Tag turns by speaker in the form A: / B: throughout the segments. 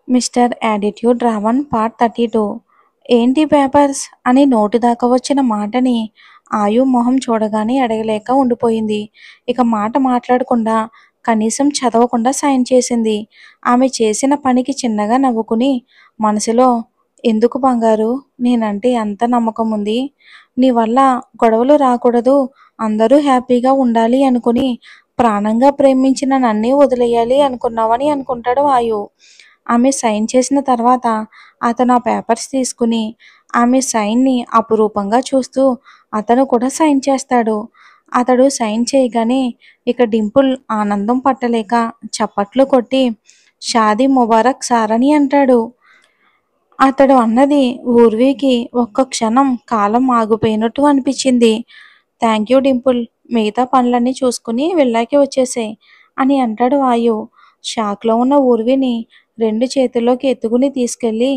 A: Mister attitude Raavan part 32. ఏంటి papers అని నోటి దాకా వచ్చిన మాటని ఆయు మొహం చూడగానే అడగలేక ఉండిపోయింది. ఇక మాట మాట్లాడకుండా కనీసం చదవకుండా సైన్ చేసింది. ఆమె చేసిన పనికి చిన్నగా నవ్వుకుని మనసులో, ఎందుకు బంగారు, నేనంటే ఎంత నమ్మకం ఉంది, నీ వల్ల గొడవలు రాకూడదు, అందరూ హ్యాపీగా ఉండాలి అనుకుని ప్రాణంగా ప్రేమించిన నన్నే వదిలేయాలి అనుకున్నావని అనుకుంటాడు ఆయు. ఆమె సైన్ చేసిన తర్వాత అతను ఆ పేపర్స్ తీసుకుని ఆమె సైన్ని అపురూపంగా చూస్తూ అతను కూడా సైన్ చేస్తాడు. అతడు సైన్ చేయగానే ఇక డింపుల్ ఆనందం పట్టలేక చప్పట్లు కొట్టి షాదీ ముబారక్ సార్ అని అంటాడు. అతడు అన్నది ఊర్వీకి ఒక్క క్షణం కాలం ఆగిపోయినట్టు అనిపించింది. థ్యాంక్ యూ డింపుల్, మిగతా పనులన్నీ చూసుకుని వెళ్ళాకి వచ్చేసాయి అని అంటాడు ఆయు. షాక్లో ఉన్న ఊర్విని రెండు చేతుల్లోకి ఎత్తుకుని తీసుకెళ్లి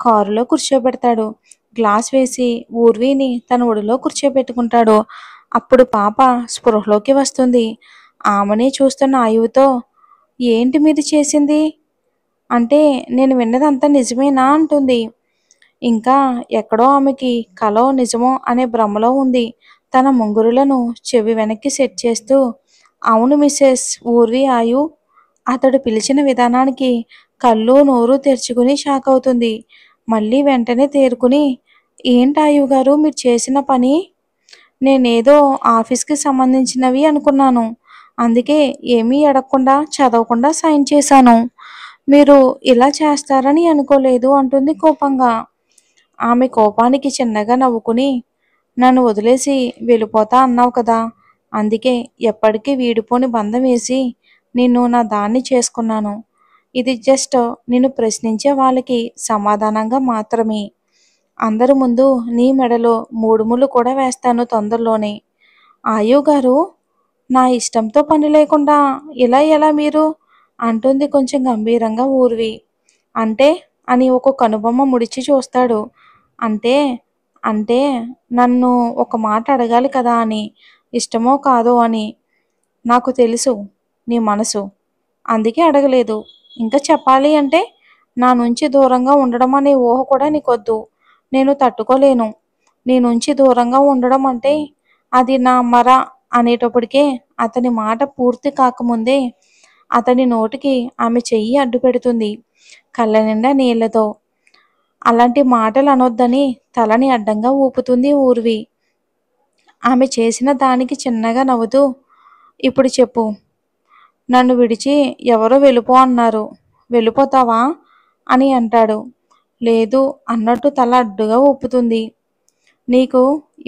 A: కారులో కూర్చోబెడతాడు. గ్లాస్ వేసి ఊర్విని తన ఒడిలో కూర్చోబెట్టుకుంటాడు. అప్పుడు పాప స్పృహలోకి వస్తుంది. ఆమెనే చూస్తున్న ఆయువుతో, ఏంటి మీరు చేసింది అంటే, నేను విన్నదంతా నిజమేనా అంటుంది. ఇంకా ఎక్కడో ఆమెకి కలో నిజమో అనే భ్రమలో ఉంది. తన ముంగురులను చెవి వెనక్కి సెట్ చేస్తూ, అవును మిస్సెస్ ఊర్వి ఆయు. అతడు పిలిచిన విధానానికి కళ్ళు నోరు తెరుచుకుని షాక్ అవుతుంది. మళ్ళీ వెంటనే తేరుకుని, ఏంటాయు గారు మీరు చేసిన పని, నేనేదో ఆఫీస్కి సంబంధించినవి అనుకున్నాను, అందుకే ఏమీ అడగకుండా చదవకుండా సైన్ చేశాను, మీరు ఇలా చేస్తారని అనుకోలేదు అంటుంది కోపంగా. ఆమె కోపానికి చిన్నగా నవ్వుకుని, నన్ను వదిలేసి వెళ్ళిపోతా అన్నావు కదా, అందుకే ఎప్పటికీ వీడిపోని బంధం వేసి నిన్ను నా దాన్ని చేసుకున్నాను. ఇది జస్ట్ నిన్ను ప్రశ్నించే వాళ్ళకి సమాధానంగా మాత్రమే. అందరి ముందు నీ మెడలో 3 ముళ్ళు కూడా వేస్తాను తొందరలోనే. ఆయు గారు, నా ఇష్టంతో పని లేకుండా ఇలా ఎలా మీరు అంటుంది కొంచెం గంభీరంగా ఊర్వి. అంటే అని ఒక కనుబొమ్మ ముడిచి చూస్తాడు. అంటే అంటే నన్ను ఒక మాట అడగాలి కదా అని, ఇష్టమో కాదో అని. నాకు తెలుసు నీ మనసు, అందుకే అడగలేదు. ఇంకా చెప్పాలి అంటే, నా నుంచి దూరంగా ఉండడం అనే ఊహ కూడా నీకొద్దు, నేను తట్టుకోలేను. నీ నుంచి దూరంగా ఉండడం అంటే అది నా మర అనేటప్పటికే అతని మాట పూర్తి కాకముందే అతని నోటికి ఆమె చెయ్యి అడ్డు పెడుతుంది కళ్ళ నిండా నీళ్లతో. అలాంటి మాటలు అనొద్దని తలని అడ్డంగా ఊపుతుంది ఊర్వి. ఆమె చేసిన దానికి చిన్నగా నవ్వుతూ, ఇప్పుడు చెప్పు, నన్ను విడిచి ఎవరో వెళ్ళిపో అన్నారు, వెళ్ళిపోతావా అని అంటాడు. లేదు అన్నట్టు తల అడ్డుగా ఊపుతుంది. నీకు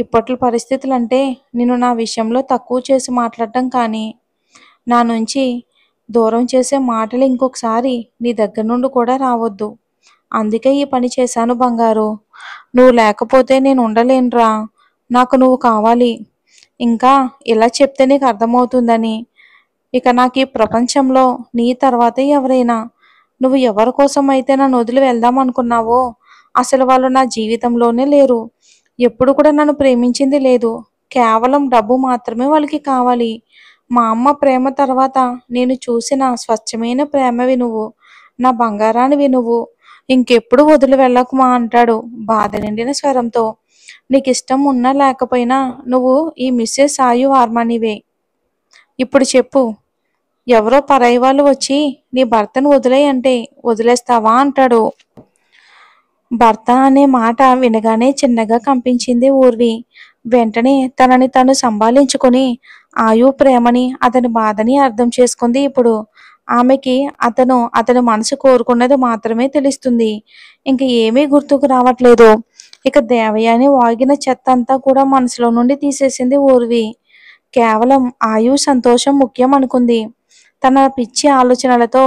A: ఇప్పట్లో పరిస్థితులంటే నేను నా విషయంలో తక్కువ చేసి మాట్లాడటం కానీ, నా నుంచి దూరం చేసే మాటలు ఇంకొకసారి నీ దగ్గర నుండి కూడా రావద్దు. అందుకే ఈ పని చేశాను బంగారు. నువ్వు లేకపోతే నేను ఉండలేనురా. నాకు నువ్వు కావాలి. ఇంకా ఇలా చెప్తే నీకు అర్థమవుతుందని. ఇక నాకు ఈ ప్రపంచంలో నీ తర్వాతే ఎవరైనా. నువ్వు ఎవరి కోసం అయితే నన్ను వదిలి వెళ్దాం అనుకున్నావో అసలు వాళ్ళు నా జీవితంలోనే లేరు. ఎప్పుడు కూడా నన్ను ప్రేమించింది లేదు. కేవలం డబ్బు మాత్రమే వాళ్ళకి కావాలి. మా అమ్మ ప్రేమ తర్వాత నేను చూసిన స్వచ్ఛమైన ప్రేమవి నువ్వు. నా బంగారానివి నువ్వు. ఇంకెప్పుడు వదిలి వెళ్ళకుమా అంటాడు బాధ నిండిన స్వరంతో. నీకు ఇష్టం ఉన్నా లేకపోయినా నువ్వు ఈ మిస్సెస్ ఆయు వర్మనివే. ఇప్పుడు చెప్పు, ఎవరో పరాయి వాళ్ళు వచ్చి నీ భర్తను వదిలేయ్ అంటే వదిలేస్తావా అంటాడు. భర్త అనే మాట వినగానే చిన్నగా కంపించింది ఊర్వి. వెంటనే తనని తను సంభాళించుకొని ఆయు ప్రేమని అతని బాధని అర్థం చేసుకుంది. ఇప్పుడు ఆమెకి అతని మనసు కోరుకున్నది మాత్రమే తెలుస్తుంది. ఇంక ఏమీ గుర్తుకు రావట్లేదు. ఇక దేవయాని వాగిన చెత్త అంతా కూడా మనసులో నుండి తీసేసింది ఊర్వి. కేవలం ఆయు సంతోషం ముఖ్యం అనుకుంది. తన పిచ్చి ఆలోచనలతో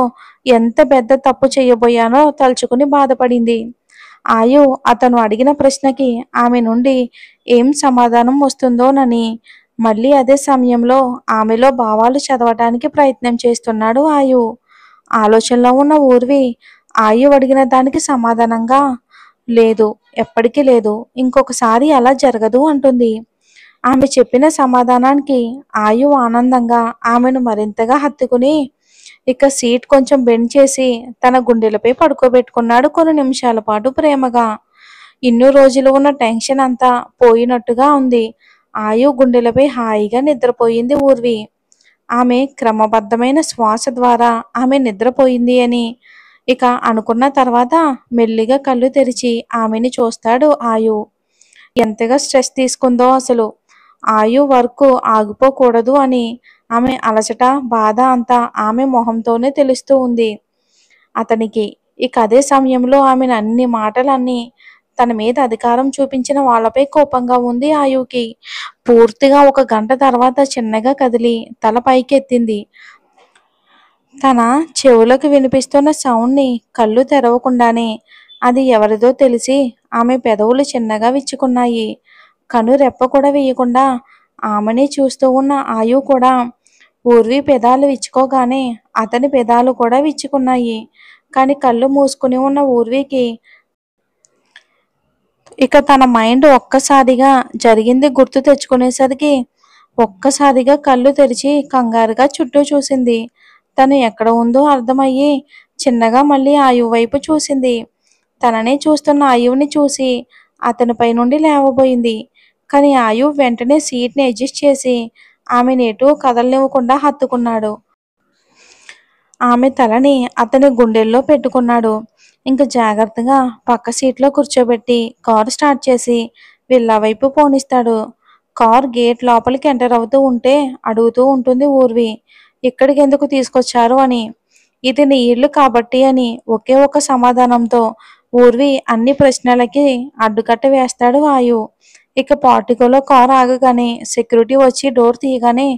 A: ఎంత పెద్ద తప్పు చేయబోయానో తలుచుకుని బాధపడింది. ఆయు అతను అడిగిన ప్రశ్నకి ఆమె నుండి ఏం సమాధానం వస్తుందోనని మళ్ళీ అదే సమయంలో ఆమెలో భావాలు చదవటానికి ప్రయత్నం చేస్తున్నాడు ఆయు. ఆలోచనలో ఉన్న ఊర్వి ఆయు అడిగిన దానికి సమాధానంగా, లేదు, ఎప్పటికీ లేదు, ఇంకొకసారి అలా జరగదు అంటుంది. ఆమె చెప్పిన సమాధానానికి ఆయు ఆనందంగా ఆమెను మరింతగా హత్తుకుని, ఇక సీట్ కొంచెం బెండ్ చేసి తన గుండెలపై పడుకోబెట్టుకున్నాడు కొన్ని నిమిషాల పాటు ప్రేమగా. ఇన్ని రోజులు ఉన్న టెన్షన్ అంతా పోయినట్టుగా ఉంది. ఆయు గుండెలపై హాయిగా నిద్రపోయింది ఊర్వి. ఆమె క్రమబద్ధమైన శ్వాస ద్వారా ఆమె నిద్రపోయింది అని ఇక అనుకున్న తర్వాత మెల్లిగా కళ్ళు తెరిచి ఆమెని చూస్తాడు ఆయు. ఎంతగా స్ట్రెస్ తీసుకుందో అసలు. ఆయు వర్క్ ఆగిపోకూడదు అని ఆమె అలసట, బాధ అంతా ఆమె మొహంతోనే తెలుస్తూ ఉంది అతనికి. ఇక అదే సమయంలో ఆమెను అన్ని మాటలన్నీ తన మీద అధికారం చూపించిన వాళ్ళపై కోపంగా ఉంది ఆయుకి. పూర్తిగా ఒక గంట తర్వాత చిన్నగా కదిలి తల పైకెత్తింది. తన చెవులకు వినిపిస్తున్న సౌండ్ని కళ్ళు తెరవకుండానే అది ఎవరిదో తెలిసి ఆమె పెదవులు చిన్నగా విచ్చుకున్నాయి. కను రెప్ప కూడా వేయకుండా ఆమెని చూస్తూ ఉన్న ఆయు కూడా ఊర్వి పెదాలు విచ్చుకోగానే అతని పెదాలు కూడా విచ్చుకున్నాయి. కానీ కళ్ళు మూసుకుని ఉన్న ఊర్వికి ఇక తన మైండ్ ఒక్కసారిగా జరిగింది గుర్తు తెచ్చుకునేసరికి ఒక్కసారిగా కళ్ళు తెరిచి కంగారుగా చుట్టూ చూసింది. తను ఎక్కడ ఉందో అర్థమయ్యి చిన్నగా మళ్ళీ ఆయువు వైపు చూసింది. తననే చూస్తున్న ఆయువుని చూసి అతనిపై నుండి లేవబోయింది. కానీ ఆయువు వెంటనే సీట్ని అడ్జస్ట్ చేసి ఆమెను ఎటూ కదలనివ్వకుండా హత్తుకున్నాడు. ఆమె తలని అతని గుండెల్లో పెట్టుకున్నాడు. ఇంక జాగ్రత్తగా పక్క సీట్లో కూర్చోబెట్టి కారు స్టార్ట్ చేసి విల్లా వైపు పోనిస్తాడు. కార్ గేట్ లోపలికి ఎంటర్ అవుతూ ఉంటే అడుగుతూ ఉంటుంది ఊర్వి, ఇక్కడికి ఎందుకు తీసుకొచ్చారు అని. ఇది నీ ఇల్లు కాబట్టి అని ఒకే ఒక సమాధానంతో ఊర్వి అన్ని ప్రశ్నలకి అడ్డుకట్ట వేస్తాడు ఆయు. ఇక పార్టికోలో కార్ ఆగగానే సెక్యూరిటీ వచ్చి డోర్ తీయగానే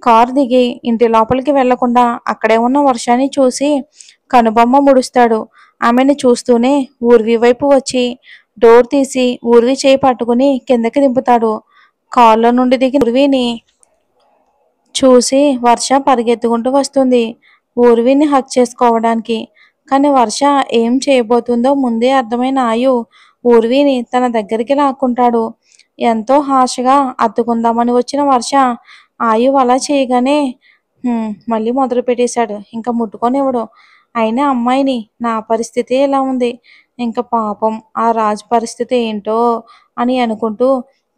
A: కారు దిగి ఇంటి లోపలికి వెళ్లకుండా అక్కడే ఉన్న వర్షాన్ని చూసి కనుబొమ్మ ముడుస్తాడు. ఆమెను చూస్తూనే ఊర్వి వైపు వచ్చి డోర్ తీసి ఊర్వి చేయి పట్టుకుని కిందకి దింపుతాడు. కారులో నుండి దిగిన ఊర్విని చూసి వర్ష పరిగెత్తుకుంటూ వస్తుంది ఊర్విని హక్ చేసుకోవడానికి. కానీ వర్ష ఏం చేయబోతుందో ముందే అర్థమైన ఆయు ఊర్విని తన దగ్గరికి లాక్కుంటాడు. ఎంతో హాషగా అత్తుకుందామని వచ్చిన వర్ష ఆయు అలా చేయగానే మళ్ళీ మొదలు పెట్టేశాడు. ఇంకా ముట్టుకొనివ్వడు. అయినా అమ్మాయిని నా పరిస్థితి ఎలా ఉంది, ఇంకా పాపం ఆ రాజు పరిస్థితి ఏంటో అని అనుకుంటూ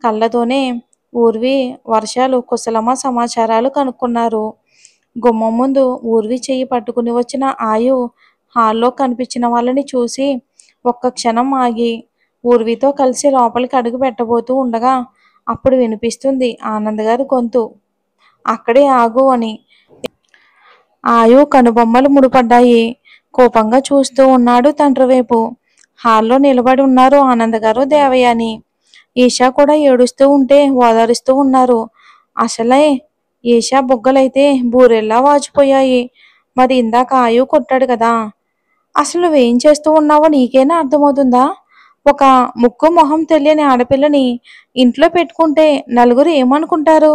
A: కళ్ళతోనే ఊర్వి వర్షాలు కుశలమా సమాచారాలు కనుక్కున్నారు. గుమ్మం ముందు ఊర్వి చెయ్యి పట్టుకుని వచ్చిన ఆయు హాల్లో కనిపించిన వాళ్ళని చూసి ఒక్క క్షణం ఆగి ఊర్వితో కలిసి లోపలికి అడుగు పెట్టబోతూ ఉండగా అప్పుడు వినిపిస్తుంది ఆనంద్ గారి గొంతు, అక్కడే ఆగు అని. ఆయు కనుబొమ్మలు ముడిపడ్డాయి. కోపంగా చూస్తూ ఉన్నాడు తండ్రి వైపు. హాల్లో నిలబడి ఉన్నారు ఆనంద్ గారు, దేవయాని. ఈషా కూడా ఏడుస్తూ ఉంటే ఓదారుస్తూ ఉన్నారు. అసలే ఈషా బుగ్గలైతే బూరెల్లా వాచిపోయాయి. మరి ఇందాక ఆయు కొట్టాడు కదా, అసలు నువ్వేం చేస్తూ ఉన్నావో నీకేనా అర్థమవుతుందా? ఒక ముక్కు మొహం తెలియని ఆడపిల్లని ఇంట్లో పెట్టుకుంటే నలుగురు ఏమనుకుంటారు?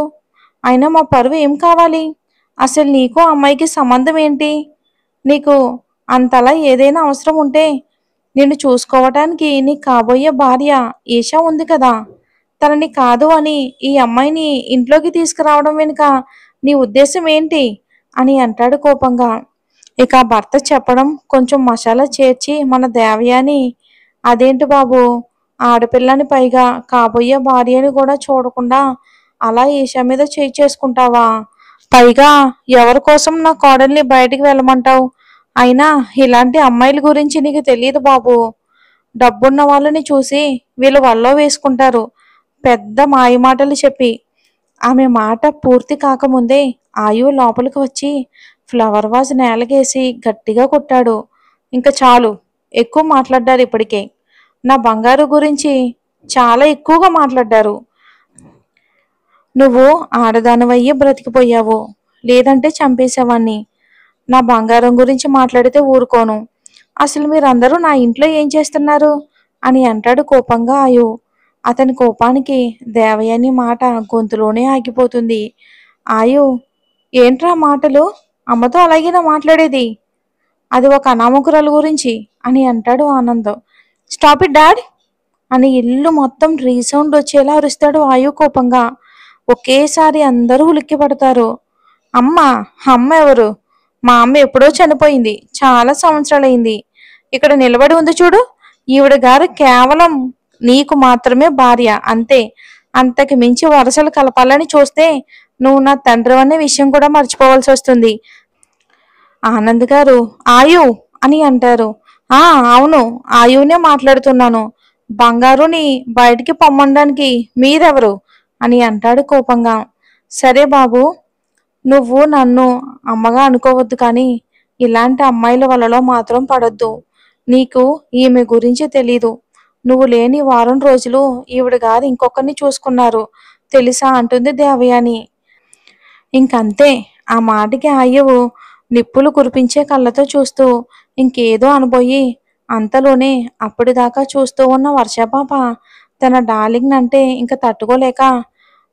A: అయినా మా పరువు ఏం కావాలి? అసలు నీకు అమ్మాయికి సంబంధం ఏంటి? నీకు అంతలా ఏదైనా అవసరం ఉంటే నిన్ను చూసుకోవటానికి నీ కాబోయే భార్య ఈషా ఉంది కదా, తనని కాదు అని ఈ అమ్మాయిని ఇంట్లోకి తీసుకురావడం వెనుక నీ ఉద్దేశం ఏంటి అని అంటాడు కోపంగా. ఇక భర్త చెప్పడం కొంచెం మసాలా చేర్చి మన దేవయాని, అదేంటి బాబు, ఆడపిల్లని పైగా కాబోయే భార్యని కూడా చూడకుండా అలా ఈషా మీద చేయి చేసుకుంటావా? పైగా ఎవరి కోసం నా కోడల్ని బయటికి వెళ్ళమంటావు? అయినా ఇలాంటి అమ్మాయిల గురించి నీకు తెలియదు బాబు. డబ్బున్న వాళ్ళని చూసి వీళ్ళు వల్లో వేసుకుంటారు పెద్ద మాయమాటలు చెప్పి. ఆమె మాట పూర్తి కాకముందే ఆయు లోపలికి వచ్చి ఫ్లవర్ వాజ్ నేలకేసి గట్టిగా కొట్టాడు. ఇంకా చాలు, ఎక్కువ మాట్లాడ్డారు ఇప్పటికే. నా బంగారు గురించి చాలా ఎక్కువగా మాట్లాడ్డారు. నువ్వు ఆడదానివయ్యి బ్రతికిపోయావు, లేదంటే చంపేసేవాణ్ణి. నా బంగారం గురించి మాట్లాడితే ఊరుకోను. అసలు మీరందరూ నా ఇంట్లో ఏం చేస్తున్నారు అని అంటాడు కోపంగా ఆయు. అతని కోపానికి దేవయాని మాట గొంతులోనే ఆగిపోతుంది. ఆయు, ఏంట్రా మాటలు, అమ్మతో అలాగేనా మాట్లాడేది? అది ఒక అనామకురాలు గురించి అని అంటాడు ఆనంద్. స్టాప్ ఇట్ డాడ్ అని ఇల్లు మొత్తం రీసౌండ్ వచ్చేలా అరుస్తాడు ఆయు కోపంగా. ఒకేసారి అందరూ ఉలిక్కి పడతారు. అమ్మ, అమ్మ ఎవరు? మా అమ్మ ఎప్పుడో చనిపోయింది. చాలా సంవత్సరాలైంది. ఇక్కడ నిలబడి ఉంది చూడు. ఈవిడ గారు కేవలం నీకు మాత్రమే భార్య అంతే. అంతకు మించి వరసలు కలపాలని చూస్తే నువ్వు నా తండ్రి అనే విషయం కూడా మర్చిపోవాల్సి వస్తుంది. ఆనంద్ గారు ఆయు అని అంటారు. ఆ అవును, ఆయునే మాట్లాడుతున్నాను. బంగారుని బయటికి పొమ్మనడానికి మీరెవరు అని అంటాడు కోపంగా. సరే బాబు, నువ్వు నన్ను అమ్మగా అనుకోవద్దు, కానీ ఇలాంటి అమ్మాయిల వలలో మాత్రం పడొద్దు. నీకు ఈమె గురించి తెలీదు. నువ్వు లేని వారం రోజులు ఈవిడ గారు ఇంకొకరిని చూసుకున్నారు తెలుసా అంటుంది దేవయాని. ఇంకంతే. ఆ మాటకి ఆయువు నిప్పులు కురిపించే కళ్ళతో చూస్తూ ఇంకేదో అనబోయి అంతలోనే అప్పటిదాకా చూస్తూ ఉన్న వర్షపాప తన డార్లింగ్ అంటే ఇంక తట్టుకోలేక,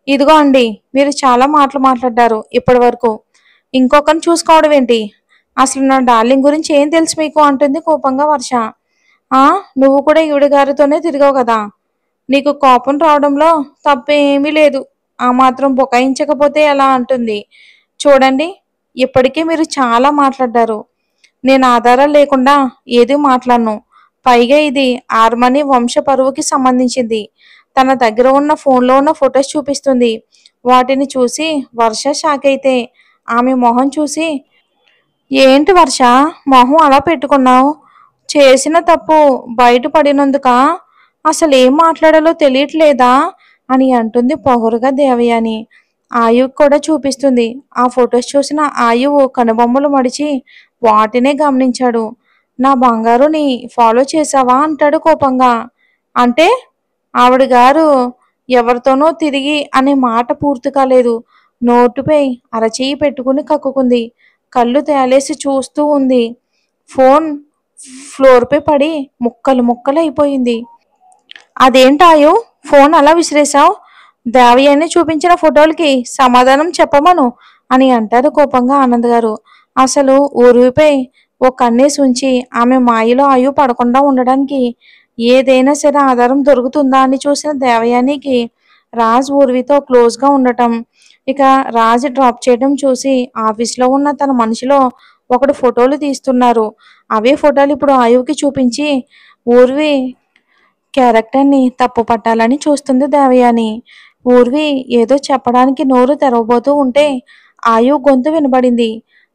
A: ఇదిగో అండి, మీరు చాలా మాటలు మాట్లాడ్డారు ఇప్పటి వరకు. ఇంకొకరిని చూసుకోవడం ఏంటి? అసలు నా డార్లింగ్ గురించి ఏం తెలుసు మీకు అంటుంది కోపంగా వర్ష. ఆ నువ్వు కూడా ఈవిడ గారితోనే తిరిగావు కదా. నీకు కోపం రావడంలో తప్పేమీ లేదు. ఆ మాత్రం బుకాయించకపోతే ఎలా అంటుంది. చూడండి, ఇప్పటికే మీరు చాలా మాట్లాడ్డారు. నేను ఆధారాలు లేకుండా ఏది మాట్లాడను. పైగా ఇది ఆర్మనీ వంశ పరువుకి సంబంధించింది. తన దగ్గర ఉన్న ఫోన్లో ఉన్న ఫొటోస్ చూపిస్తుంది. వాటిని చూసి వర్ష షాక్ అయితే ఆమె మొహం చూసి, ఏంటి వర్ష మొహం అలా పెట్టుకున్నావు? చేసిన తప్పు బయటపడినందుక? అసలు ఏం మాట్లాడాలో తెలియట్లేదా అని అంటుంది పొగరుగా దేవయాని. ఆయువు కూడా చూపిస్తుంది. ఆ ఫొటోస్ చూసిన ఆయువు కనుబొమ్మలు మడిచి వాటినే గమనించాడు. నా బంగారుని ఫాలో చేసావా అంటాడు కోపంగా. అంటే ఆవిడ గారు ఎవరితోనో తిరిగి అనే మాట పూర్తి కాలేదు. నోటుపై అరచేయి పెట్టుకుని కక్కుకుంది. కళ్ళు తేలేసి చూస్తూ ఉంది. ఫోన్ ఫ్లోర్పై పడి ముక్కలు ముక్కలు అయిపోయింది. అదేంటాయో ఫోన్ అలా విసిరేశావు? దేవయాని చూపించిన ఫోటోలకి సమాధానం చెప్పమను అని అంటారు కోపంగా ఆనంద్ గారు. అసలు ఊరిపై ఓ కన్నేసి ఉంచి ఆమె మాయలో ఆయు పడకుండా ఉండడానికి ఏదైనా సరే ఆధారం దొరుకుతుందా అని చూసిన దేవయానికి రాజ్ ఊర్వితో క్లోజ్గా ఉండటం, ఇక రాజ్ డ్రాప్ చేయడం చూసి ఆఫీస్లో ఉన్న తన మనిషిలో ఒకడు ఫోటోలు తీస్తున్నారు. అవే ఫోటోలు ఇప్పుడు ఆయువుకి చూపించి ఊర్వి క్యారెక్టర్ని తప్పు పట్టాలని చూస్తుంది దేవయాని. ఊర్వి ఏదో చెప్పడానికి నోరు తెరవబోతూ ఉంటే ఆయు గొంతు వినబడింది.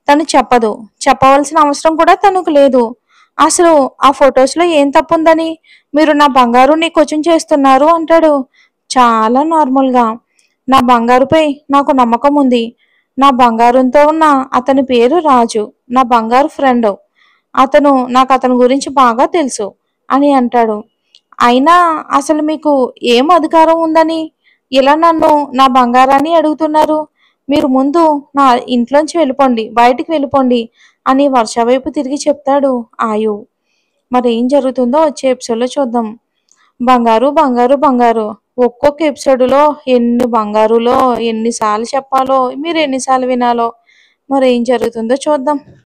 A: తను చెప్పదు. చెప్పవలసిన అవసరం కూడా తనకు లేదు. అసలు ఆ ఫొటోస్లో ఏం తప్పుందని మీరు నా బంగారుని క్వశ్చన్ చేస్తున్నారు అంటాడు చాలా నార్మల్గా. నా బంగారుపై నాకు నమ్మకం ఉంది. నా బంగారంతో ఉన్న అతని పేరు రాజు. నా బంగారు ఫ్రెండ్. నాకు అతని గురించి బాగా తెలుసు అని అంటాడు. అయినా అసలు మీకు ఏం అధికారం ఉందని ఇలా నన్ను నా బంగారాన్ని అడుగుతున్నారు? మీరు ముందు నా ఇంట్లోంచి వెళ్ళిపోండి, బయటికి వెళ్ళిపోండి అని వర్ష వైపు తిరిగి చెప్తాడు ఆయు. మరి ఏం జరుగుతుందో వచ్చే ఎపిసోడ్లో చూద్దాం. బంగారు బంగారు బంగారు. ఒక్కొక్క ఎపిసోడ్లో ఎన్ని బంగారులో ఎన్నిసార్లు చెప్పాలో, మీరు ఎన్నిసార్లు వినాలో, మరి ఏం జరుగుతుందో చూద్దాం.